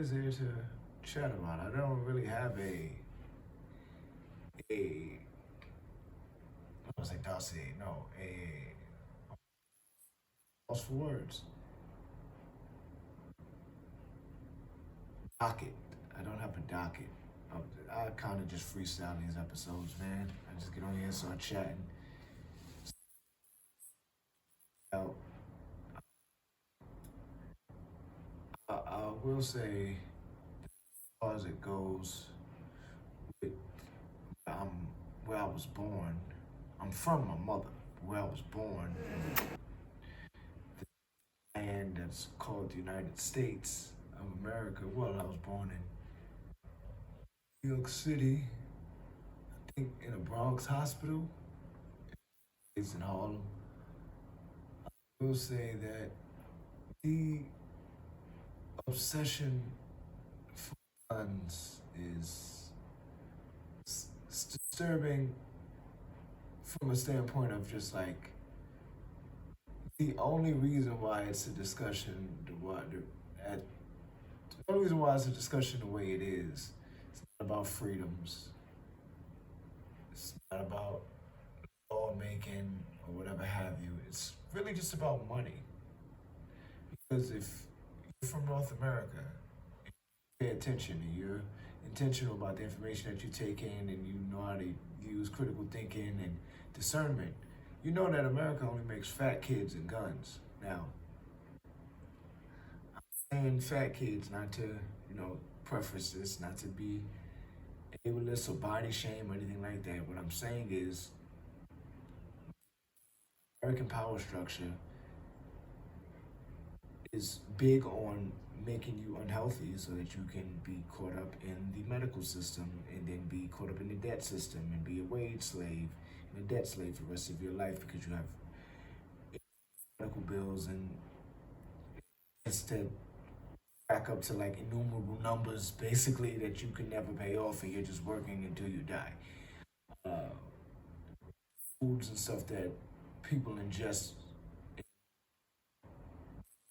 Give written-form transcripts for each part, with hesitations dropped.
is there to chat about? I don't really have a I don't say dossier, no, a loss for words. Docket. I don't have a docket. I kind of just freestyle these episodes, man. I just get on here and start chatting. Out. I will say, as far as it goes, with um, where I was born, I'm from my mother. Where I was born, the land that's called the United States of America. Well, I was born in New York City, I think in a Bronx hospital. It's in Harlem. I will say that the obsession for guns is disturbing from a standpoint of just like the only reason why it's a discussion, at the only reason why it's a discussion the way it is, it's not about freedoms. It's not about lawmaking or whatever have you. It's really just about money. Because if you're from North America, pay attention and you're intentional about the information that you take in and you know how to use critical thinking and discernment, you know that America only makes fat kids and guns. Now, I'm saying fat kids not to, preface this, not to be ableist or body shame or anything like that. What I'm saying is American power structure is big on making you unhealthy so that you can be caught up in the medical system and then be caught up in the debt system and be a wage slave and a debt slave for the rest of your life because you have medical bills and it's to back up to like innumerable numbers basically that you can never pay off and you're just working until you die. Uh, Foods and stuff that people ingest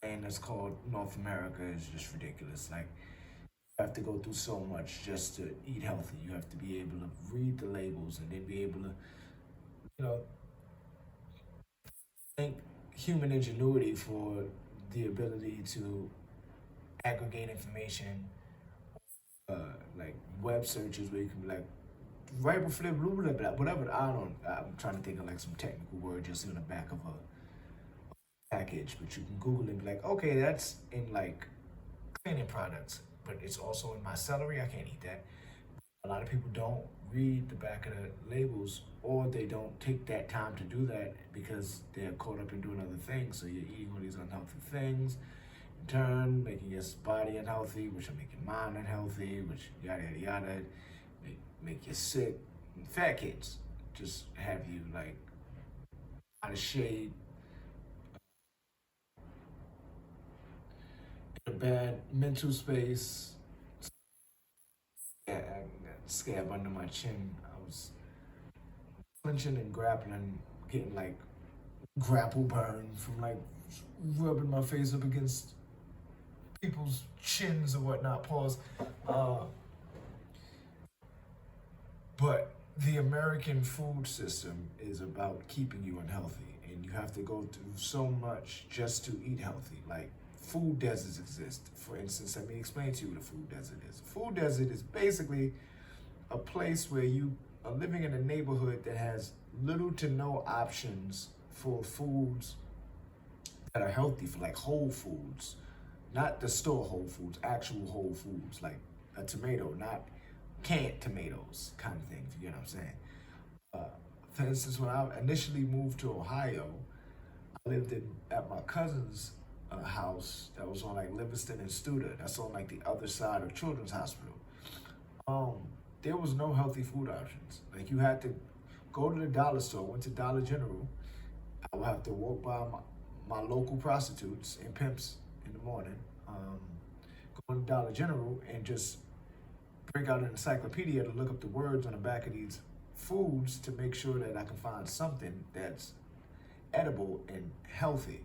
and that's called North America is just ridiculous. Like you have to go through so much just to eat healthy. You have to be able to read the labels and then be able to, you know, thank human ingenuity for the ability to aggregate information, like web searches where you can be like, right before blah, blah, blah, whatever. I'm trying to think of like some technical word just in the back of a package, but you can Google it and be like, okay, that's in like cleaning products, but it's also in my celery. I can't eat that. A lot of people don't read the back of the labels or they don't take that time to do that because they're caught up in doing other things. So you're eating all these unhealthy things, in turn making your body unhealthy, which will make your mind unhealthy, which yada yada yada, make you sick. And fat kids just have you like out of shape, in a bad mental space. Yeah, that scab under my chin. I was clenching and grappling, getting like grapple burn from like rubbing my face up against people's chins or whatnot. Pause. Uh, but the American food system is about keeping you unhealthy, and you have to go through so much just to eat healthy. Like food deserts exist. For instance, let me explain to you what a food desert is. A food desert is basically a place where you are living in a neighborhood that has little to no options for foods that are healthy, for like whole foods, not the store whole foods, actual whole foods, like a tomato, not canned tomatoes kind of thing, if you get what I'm saying. Uh, for instance, when I initially moved to Ohio, I lived at my cousin's house that was on like Livingston and Studer. That's on like the other side of Children's Hospital. Um, there was no healthy food options. Like you had to go to the dollar store. Went to Dollar General. I would have to walk by my local prostitutes and pimps in the morning. Go to Dollar General and just break out an encyclopedia to look up the words on the back of these foods to make sure that I can find something that's edible and healthy.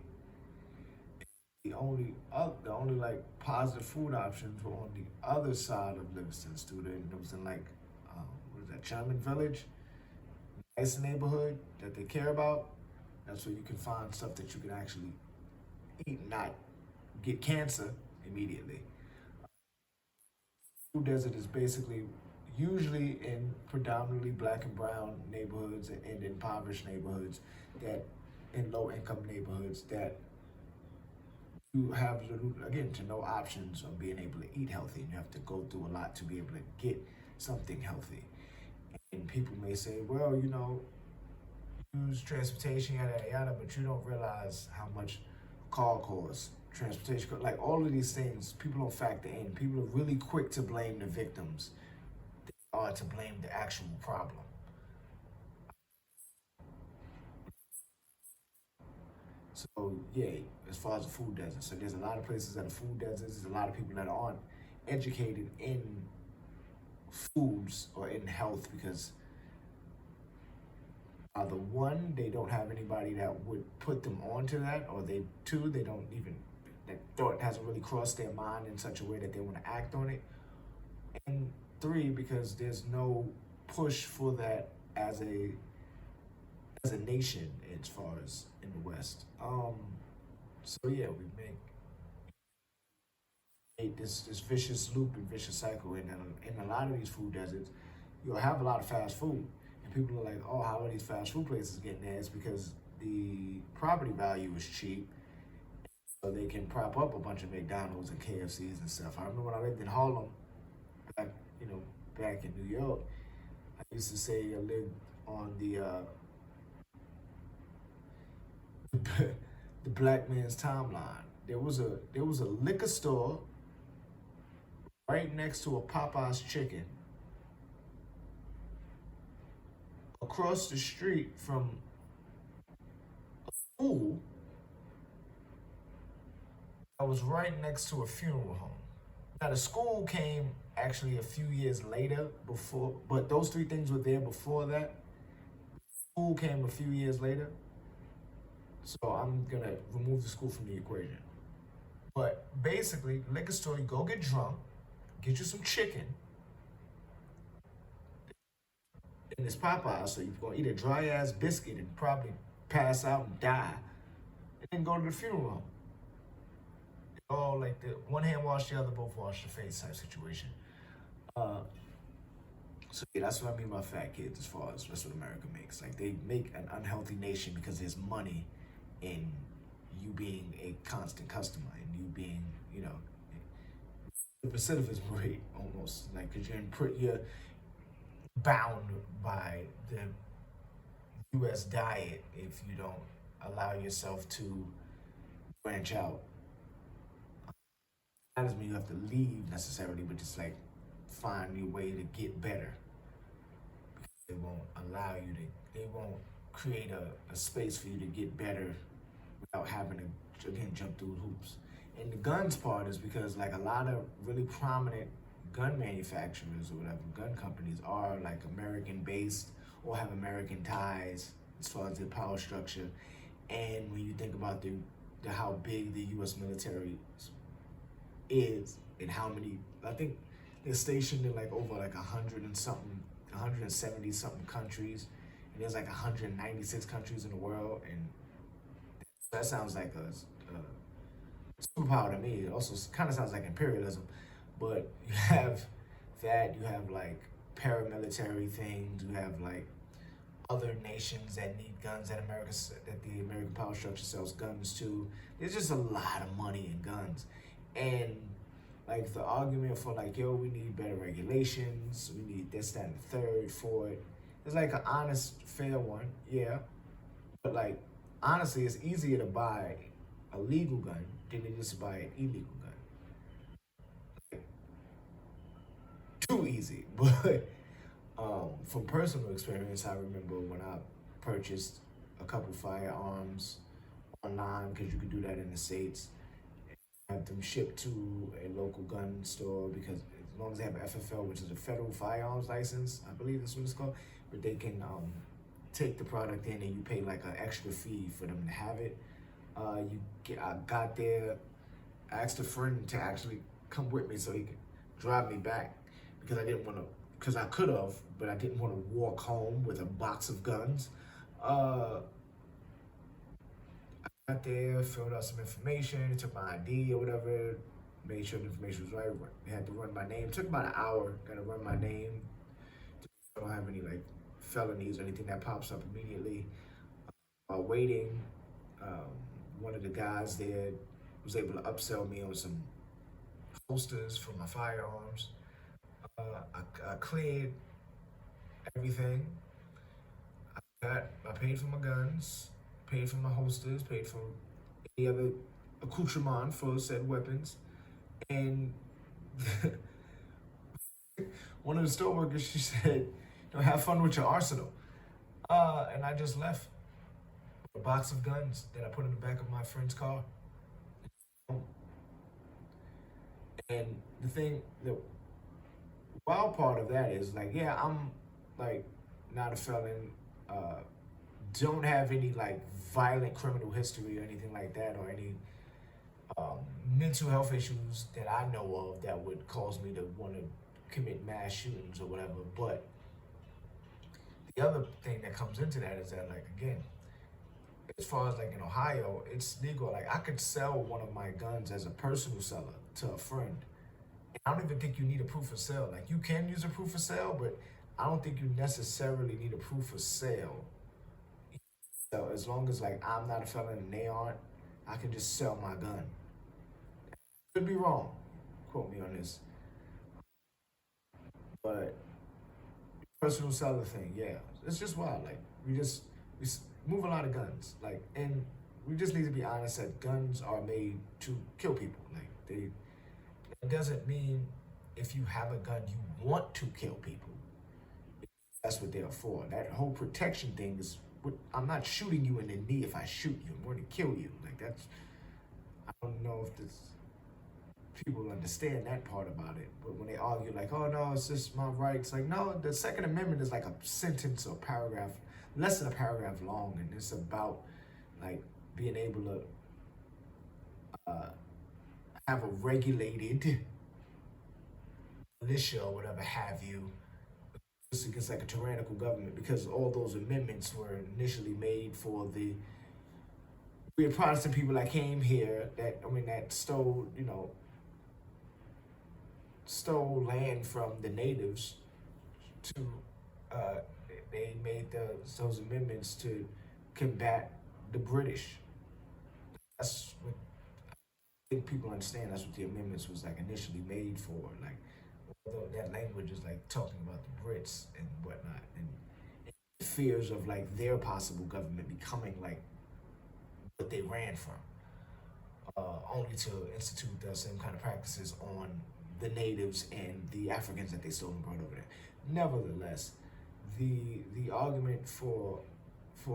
The only like positive food options were on the other side of Livingston student. It was in like what is that, German Village, nice neighborhood that they care about. That's where you can find stuff that you can actually eat, and not get cancer immediately. Food desert is basically usually in predominantly black and brown neighborhoods and impoverished neighborhoods, that in low income neighborhoods, that you have little, again, to no options of being able to eat healthy, and you have to go through a lot to be able to get something healthy. And people may say, well, use transportation, yada yada yada, but you don't realize how much car costs, transportation, like all of these things, people don't factor in. People are really quick to blame the victims, they are to blame the actual problem. So yeah, as far as the food desert, so there's a lot of places that are food deserts. There's a lot of people that aren't educated in foods or in health because either one, they don't have anybody that would put them onto that, or they two, they don't even, that thought hasn't really crossed their mind in such a way that they want to act on it, and three, because there's no push for that as a nation as far as in the West. So yeah, we make this vicious loop and vicious cycle, and in a lot of these food deserts, you'll have a lot of fast food, and people are like, oh, how are these fast food places getting there? It's because the property value is cheap, so they can prop up a bunch of McDonald's and KFCs and stuff. I remember when I lived in Harlem, back you know back in New York, I used to say I lived on the black man's timeline. There was a liquor store right next to a Popeye's chicken, across the street from school that was right next to a funeral home. Now the school came actually a few years later before, but those three things were there before that. School came a few years later, so I'm gonna remove the school from the equation. But basically, liquor store, you go get drunk, get you some chicken, and it's Popeye, so you're gonna eat a dry ass biscuit and probably pass out and die, and then go to the funeral home. All like the one hand wash the other, both wash the face type situation. Uh, so yeah, that's what I mean by fat kids. As far as that's what America makes, like they make an unhealthy nation because there's money in you being a constant customer and you being, the recidivism rate almost like because you're bound by the U.S. diet if you don't allow yourself to branch out. That doesn't mean you have to leave necessarily, but just like find your way to get better. They won't allow you to. They won't create a space for you to get better without having to again jump through hoops. And the guns part is because like a lot of really prominent gun manufacturers or whatever gun companies are like American based or have American ties as far as their power structure. And when you think about the how big the U.S. military is and how many, I think they're stationed in like over like 170 something countries, and there's like 196 countries in the world, and that sounds like a superpower to me. It also kind of sounds like imperialism, but you have that, you have like paramilitary things, you have like other nations that need guns that the American power structure sells guns to. There's just a lot of money in guns, and like the argument for like, yo, we need better regulations, we need this, that, and the third for it. It's like an honest, fair one, yeah. But like, honestly, it's easier to buy a legal gun than it is to buy an illegal gun. Like, too easy. But from personal experience, I remember when I purchased a couple firearms online because you could do that in the States, have them shipped to a local gun store because as long as they have an FFL, which is a federal firearms license, I believe that's what it's called, but they can take the product in and you pay like an extra fee for them to have it. I got there I asked a friend to actually come with me so he could drive me back because I didn't want to, because I could have, but I didn't want to walk home with a box of guns. Uh, I got there, filled out some information, took my ID or whatever, made sure the information was right. They had to run my name. It took about an hour. Got to run my name. I don't have any like felonies or anything that pops up immediately. While waiting, um, one of the guys there was able to upsell me on some holsters for my firearms. I cleared everything. I paid for my guns, paid for my holsters, paid for any other accoutrement for said weapons, and one of the store workers, she said, have fun with your arsenal. And I just left a box of guns that I put in the back of my friend's car. And the wild part of that is like, yeah, I'm like not a felon, uh, don't have any like violent criminal history or anything like that, or any um, mental health issues that I know of that would cause me to want to commit mass shootings or whatever. But the other thing that comes into that is that, like, again, as far as like in Ohio, it's legal. Like, I could sell one of my guns as a personal seller to a friend. I don't even think you need a proof of sale. Like, you can use a proof of sale, but I don't think you necessarily need a proof of sale. So as long as like I'm not a felon and they aren't, I can just sell my gun. Could be wrong. Quote me on this. But personal seller thing, yeah, it's just wild. Like, we move a lot of guns. Like, and we just need to be honest that guns are made to kill people. Like, they, it doesn't mean if you have a gun you want to kill people. That's what they're for. That whole protection thing is, I'm not shooting you in the knee if I shoot you. I'm going to kill you. Like, that's, I don't know if this people understand that part about it. But when they argue like, oh no, it's just my rights. Like, no, the Second Amendment is like a sentence or paragraph, less than a paragraph long, and it's about like being able to have a regulated militia or whatever have you against like a tyrannical government, because all those amendments were initially made for the weird Protestant people that came here that stole land from the natives to uh, they made those amendments to combat the British. That's what I think people understand. That's what the amendments was like initially made for. Like, although that language is like talking about the Brits and whatnot, and fears of like their possible government becoming like what they ran from, only to institute the same kind of practices on the natives and the Africans that they stole and brought over there. Nevertheless, the argument for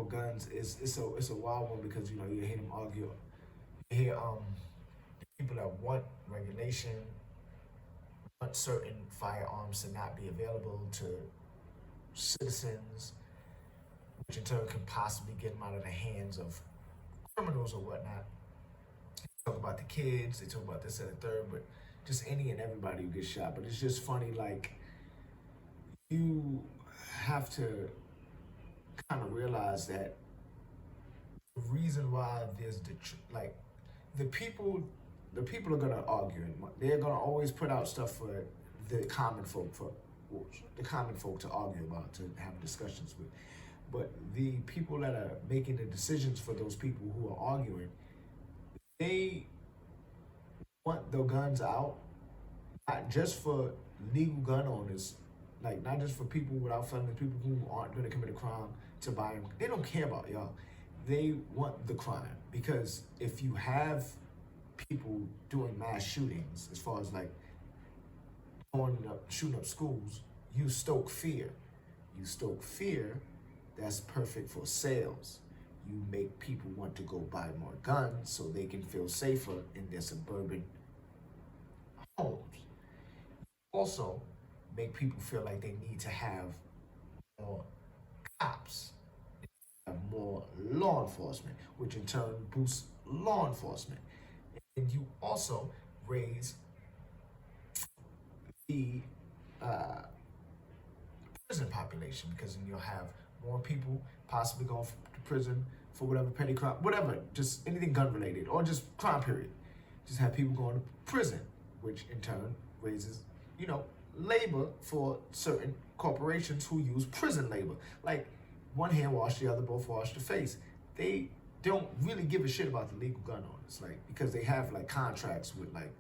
guns is it's a wild one, because you hear them argue. You hear people that want regulation, want certain firearms to not be available to citizens, which in turn can possibly get them out of the hands of criminals or whatnot. They talk about the kids, they talk about this and the third, but just any and everybody who gets shot. But it's just funny, like, you have to kind of realize that the reason why there's like the people the people are gonna argue, and they're gonna always put out stuff for the common folk to argue about, to have discussions with. But the people that are making the decisions for those people who are arguing, they want the guns out, not just for legal gun owners, like not just for people without felonies, people who aren't going to commit a crime to buy them. They don't care about y'all. They want the crime, because if you have people doing mass shootings, as far as like shooting up schools, you stoke fear. You stoke fear. That's perfect for sales. You make people want to go buy more guns so they can feel safer in their suburban homes. Also, make people feel like they need to have more cops, have more law enforcement, which in turn boosts law enforcement. And you also raise the uh, prison population, because then you'll have more people possibly going to prison for whatever petty crime, whatever, just anything gun related or just crime period. Just have people going to prison, which in turn raises, you know, labor for certain corporations who use prison labor. Like one hand wash the other, both wash the face. They don't really give a shit about the legal gun owners, like because they have like contracts with like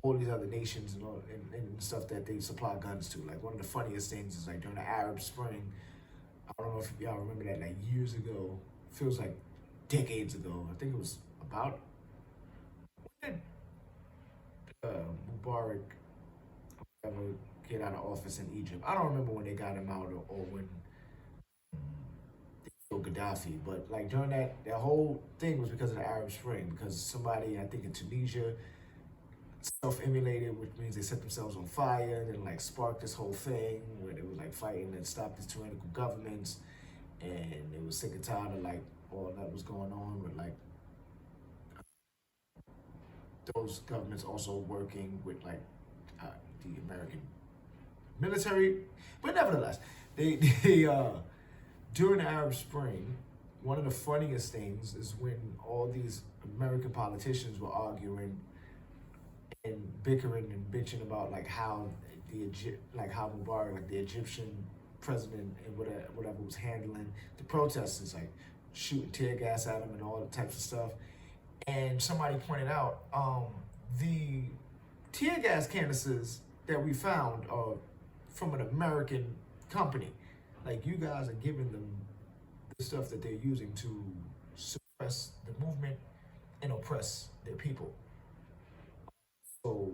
all these other nations and all and stuff that they supply guns to. Like one of the funniest things is like during the Arab Spring. I don't know if y'all remember that, like years ago. Feels like decades ago. I think it was about when did Mubarak ever get out of office in Egypt? I don't remember when they got him out or when they killed Gaddafi. But like during that whole thing was because of the Arab Spring. Because somebody, I think in Tunisia, self-immolated, which means they set themselves on fire, and then like sparked this whole thing where they were like fighting and stop these tyrannical governments, and they were sick and tired of like all that was going on with like those governments also working with like uh, the American military, but nevertheless, they during the Arab Spring, one of the funniest things is when all these American politicians were arguing and bickering and bitching about like how like how Mubarak, like the Egyptian president and whatever was handling the protesters, like shooting tear gas at them and all the types of stuff. And somebody pointed out the tear gas canisters that we found are from an American company. Like you guys are giving them the stuff that they're using to suppress the movement and oppress their people. So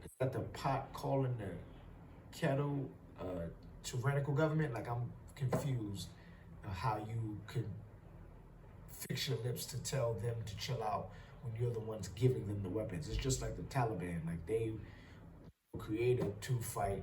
is that the pot calling the kettle tyrannical government? Like I'm confused how you could fix your lips to tell them to chill out when you're the ones giving them the weapons. It's just like the Taliban. Like they were created to fight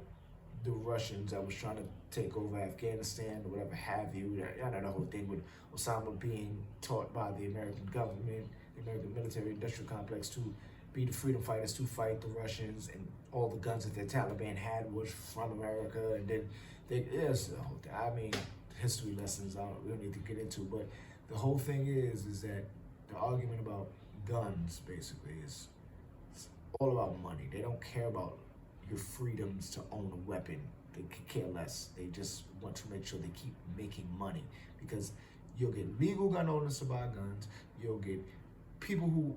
the Russians that was trying to take over Afghanistan or whatever have you. I know the whole thing with Osama being taught by the American government, the American military industrial complex to be the freedom fighters to fight the Russians, and all the guns that the Taliban had was from America. And then yes, the whole thing. I mean, history lessons we don't need to get into, but the whole thing is that the argument about guns basically is it's all about money. They don't care about your freedoms to own a weapon. They could care less. They just want to make sure they keep making money, because you'll get legal gun owners to buy guns. You'll get people who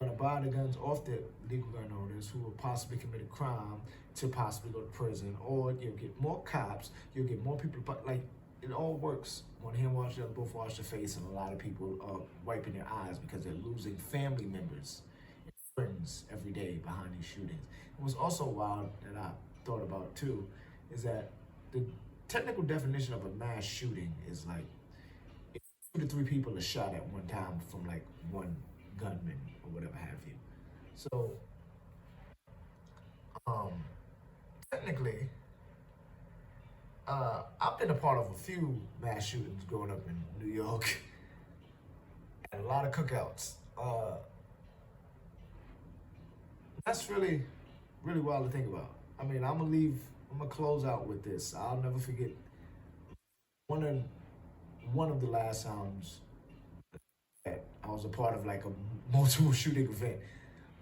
are going to buy the guns off the legal gun owners who will possibly commit a crime to possibly go to prison, or you'll get more cops. You'll get more people. Like it all works. One hand wash the other, both wash their face, and a lot of people are wiping their eyes because they're losing family members and friends every day behind these shootings. It was also wild that I thought about too, is that the technical definition of a mass shooting is like if 2 to 3 people are shot at one time from like one gunman or whatever have you. So um, technically, I've been a part of a few mass shootings growing up in New York and a lot of cookouts. That's really, really wild to think about. I mean, I'm gonna close out with this. I'll never forget one of one of the last times that I was a part of like a multiple shooting event.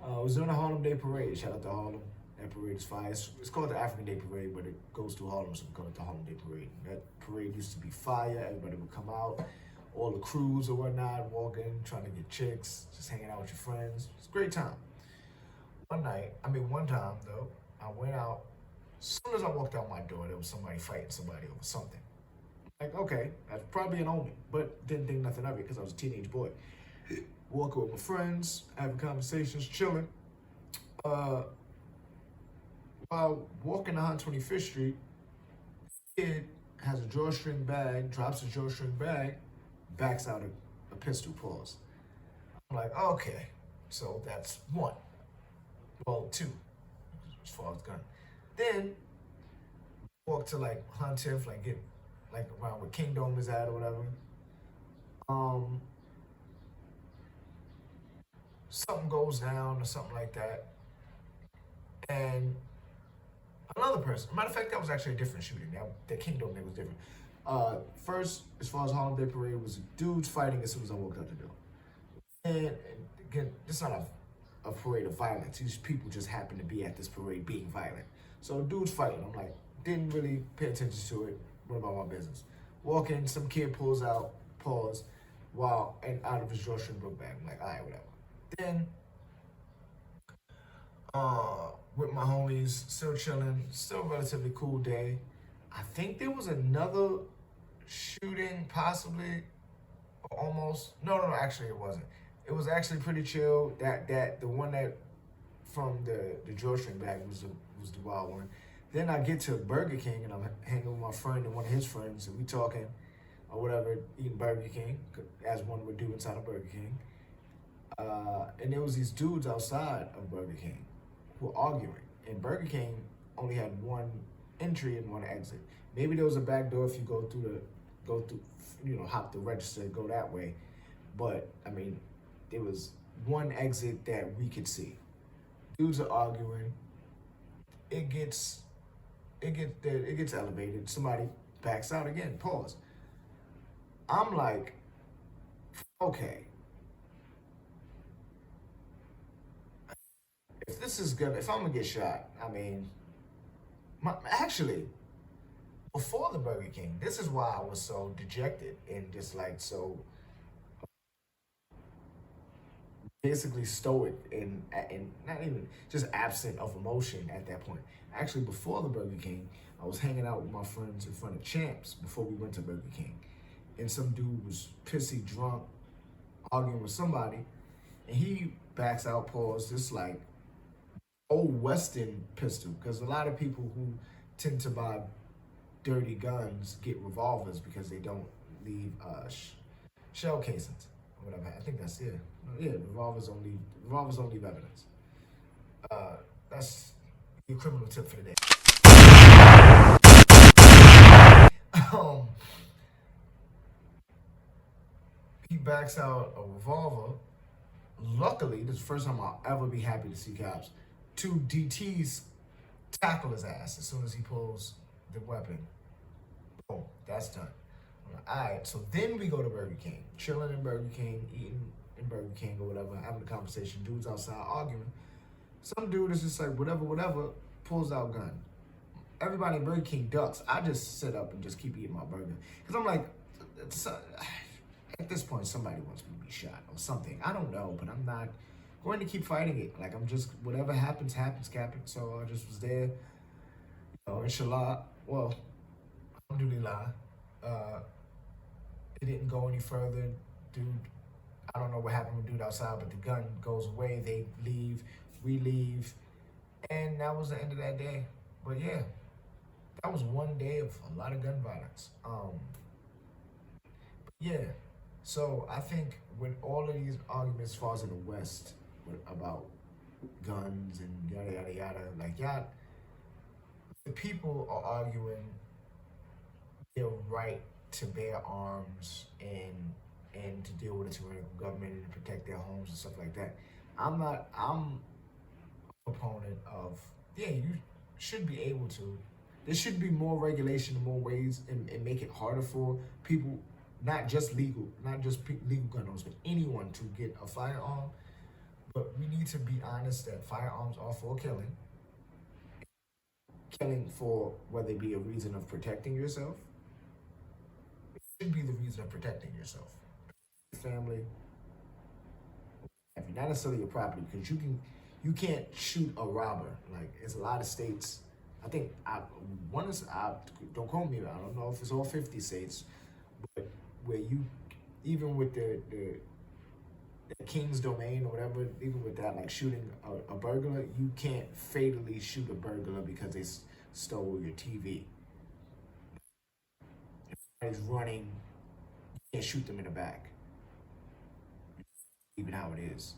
It was during the Harlem Day Parade. Shout out to Harlem. That parade is fire. It's called the African Day Parade, but it goes through Harlem, so we call it the Harlem Day Parade. That parade used to be fire. Everybody would come out, all the crews or whatnot, walking, trying to get chicks, just hanging out with your friends. It's a great time. One time though, I went out. As soon as I walked out my door, there was somebody fighting somebody over something. Like, okay, that's probably an omen, but didn't think nothing of it because I was a teenage boy. Walking with my friends, having conversations, chilling. While walking down 25th Street, kid has a drawstring bag, drops his drawstring bag, backs out a pistol, pause. I'm like, okay, so that's one. Well, two, as far as gun. Then walk to like Huntiff, like get like around where Kingdom is at or whatever. Um, something goes down or something like that, and another person. Matter of fact, that was actually a different shooting. The Kingdom thing was different. First, as far as Harlem Day Parade, was dudes fighting as soon as I walked out the door. And again, it's not a parade of violence. These people just happen to be at this parade being violent. So dudes fighting. I'm like, didn't really pay attention to it. What about my business? Walk in, some kid pulls out, pause, and out of his drawstring book bag. I'm like, all right, whatever. Then, with my homies, still chilling, still relatively cool day. I think there was another shooting, possibly, or almost. No, actually, it wasn't. It was actually pretty chill. The one that from the drawstring bag was the wild one. Then I get to Burger King and I'm hanging with my friend and one of his friends, and we talking or whatever, eating Burger King as one would do inside of Burger King. And there was these dudes outside of Burger King who were arguing, and Burger King only had one entry and one exit. Maybe there was a back door if you go through, hop the register, go that way. But I mean, there was one exit that we could see. Dudes are arguing. It gets elevated. Somebody backs out again. Pause. I'm like, okay. If I'm gonna get shot, I mean, actually, before the Burger King, this is why I was so dejected and just like so basically stoic and not even just absent of emotion at that point. Actually, before the Burger King, I was hanging out with my friends in front of Champs before we went to Burger King, and some dude was pissy drunk, arguing with somebody, and he backs out, pause, this like old Western pistol, because a lot of people who tend to buy dirty guns get revolvers because they don't leave shell casings or whatever. I think that's it. Yeah, revolvers don't leave evidence. That's your criminal tip for the day. He backs out a revolver. Luckily, this is the first time I'll ever be happy to see cops. Two DTs tackle his ass as soon as he pulls the weapon. Boom, that's done. All right, so then we go to Burger King, chilling in Burger King, eating in Burger King or whatever, having a conversation. Dudes outside arguing. Some dude is just like, whatever, pulls out gun. Everybody in Burger King ducks. I just sit up and just keep eating my burger. Because I'm like, at this point, somebody wants me to be shot or something. I don't know, but I'm not going to keep fighting it. Like, I'm just, whatever happens, Captain. So I just was there, inshallah. Well, alhamdulillah. It didn't go any further. Dude, I don't know what happened with dude outside, but the gun goes away. They leave, we leave. And that was the end of that day. But yeah, that was one day of a lot of gun violence. Yeah, so I think with all of these arguments as far as in the West about guns and yada, yada, yada, like, the people are arguing their right to bear arms and to deal with a tyrannical government and to protect their homes and stuff like that. I'm a proponent of, you should be able to. There should be more regulation in more ways and make it harder for people, not just legal gun owners, but anyone to get a firearm. But we need to be honest that firearms are for killing. Killing for whether it be a reason of protecting yourself. It should be the reason of protecting yourself. Your family, not necessarily your property, because you can't shoot a robber. Like, it's a lot of states. I think don't quote me. I don't know if it's all 50 states, but where you, even with the king's domain or whatever, even with that, like shooting a burglar, you can't fatally shoot a burglar because they stole your TV. If somebody's running, you can't shoot them in the back. Even how it is.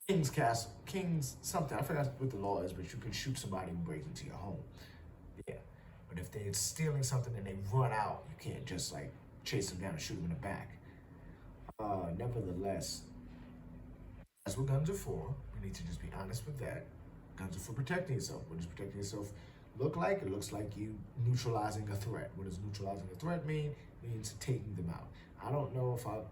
King's Castle, King's something. I forgot what the law is, but you can shoot somebody who breaks into your home. Yeah, but if they're stealing something and they run out, you can't just like chase him down and shoot him in the back. Nevertheless, that's what guns are for. We need to just be honest with that. Guns are for protecting yourself. What does protecting yourself look like? It looks like you neutralizing a threat. What does neutralizing a threat mean? It means taking them out. I don't know if I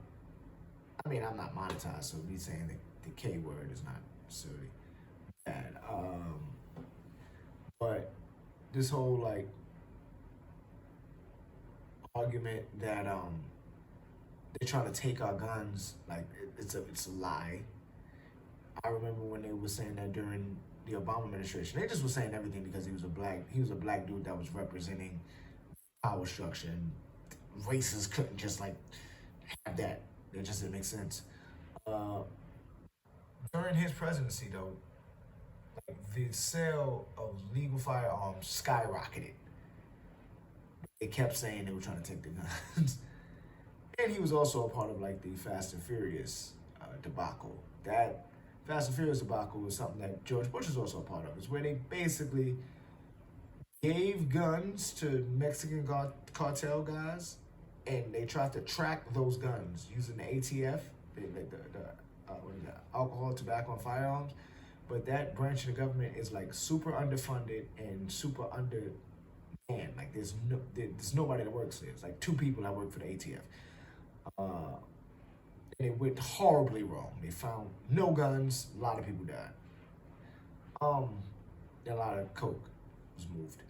mean, I'm not monetized, so me saying the K word is not necessarily bad. But this whole like argument that they're trying to take our guns, like it's a lie. I remember when they were saying that during the Obama administration. They just were saying everything because he was a black dude that was representing power structure, and races couldn't just like have that. It just didn't make sense. Uh, During his presidency, though, like the sale of legal firearms skyrocketed. They kept saying they were trying to take the guns, and he was also a part of like the Fast and Furious debacle. That Fast and Furious debacle was something that George Bush is also a part of. It's where they basically gave guns to Mexican cartel guys, and they tried to track those guns using the ATF, what is that, alcohol, tobacco, and firearms. But that branch of the government is like super underfunded and super undermanned. Like there's nobody that works there. It's like two people that work for the ATF. And it went horribly wrong. They found no guns. A lot of people died. A lot of coke was moved.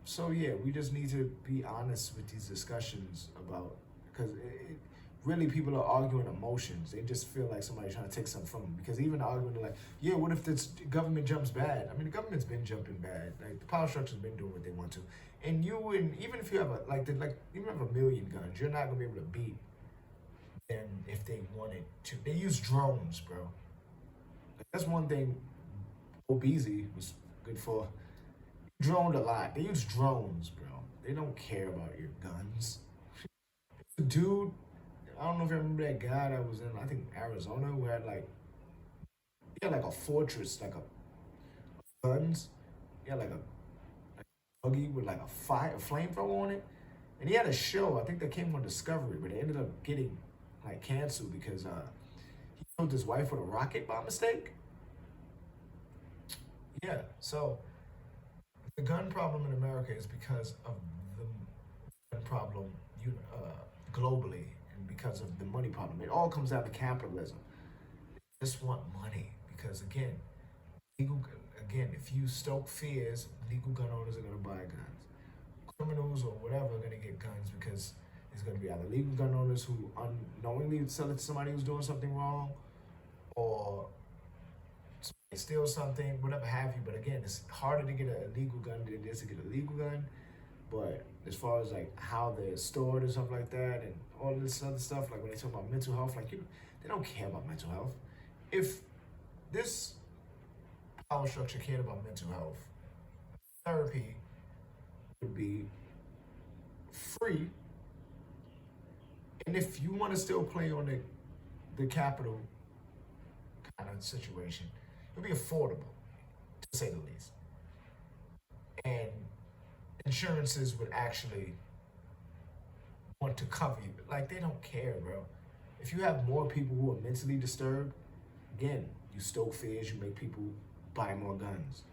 So yeah, we just need to be honest with these discussions about, because really people are arguing emotions. They just feel like somebody's trying to take something from them. Because even the argument like, yeah, what if the government jumps bad? I mean, the government's been jumping bad. Like the power structure's been doing what they want to. And even if you have even have a million guns, you're not gonna be able to beat them if they wanted to. They use drones, bro. Like, that's one thing Obeezy was good for. Droned a lot. They use drones, bro. They don't care about your guns. Dude, I don't know if you remember that guy that was in, I think, Arizona, who had he had like a fortress, like a guns. He had like a buggy with like a flamethrower on it. And he had a show, I think that came on Discovery, but it ended up getting like canceled because he killed his wife with a rocket by mistake. Yeah, so the gun problem in America is because of the gun problem globally, and because of the money problem. It all comes down to capitalism. They just want money because if you stoke fears, legal gun owners are going to buy guns. Criminals or whatever are going to get guns because it's going to be either legal gun owners who unknowingly sell it to somebody who's doing something wrong, or somebody steals something, whatever have you. But again, it's harder to get a legal gun than it is to get a legal gun. But as far as like how they're stored and stuff like that, and all this other stuff, like when they talk about mental health, like they don't care about mental health. If this power structure cared about mental health, therapy would be free. And if you want to still play on the capital kind of situation, it would be affordable, to say the least. And insurances would actually want to cover you. Like, they don't care, bro. If you have more people who are mentally disturbed, again, you stoke fears, you make people buy more guns.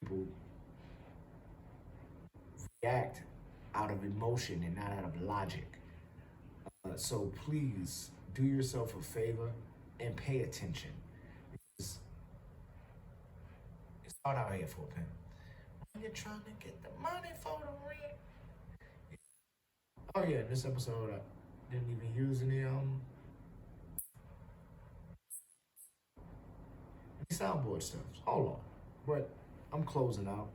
People react out of emotion and not out of logic. So please do yourself a favor and pay attention. It's hard out here for a pimp. When you're trying to get the money for the rent. Oh yeah, this episode I didn't even use any soundboard stuff. Hold on. But I'm closing out.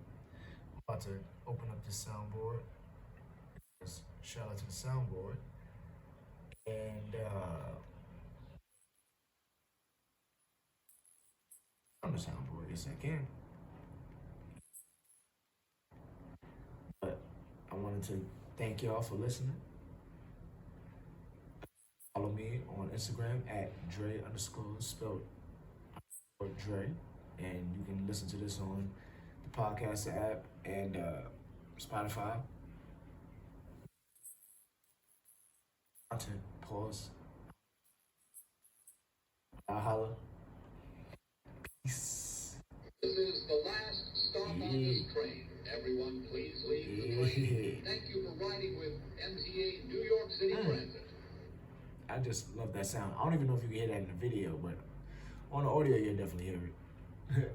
I'm about to open up this soundboard. Shout out to the soundboard. And on the soundboard, yes I can. But I wanted to thank y'all for listening. Follow me on Instagram at Dre _ spelled Dre. And you can listen to this on the podcast app and Spotify. Content. Pause. I'll holla. Peace. This is the last stop on this train. Everyone, please leave the train. Thank you for riding with MTA New York City Transit. I just love that sound. I don't even know if you can hear that in the video, but on the audio, you'll definitely hear it.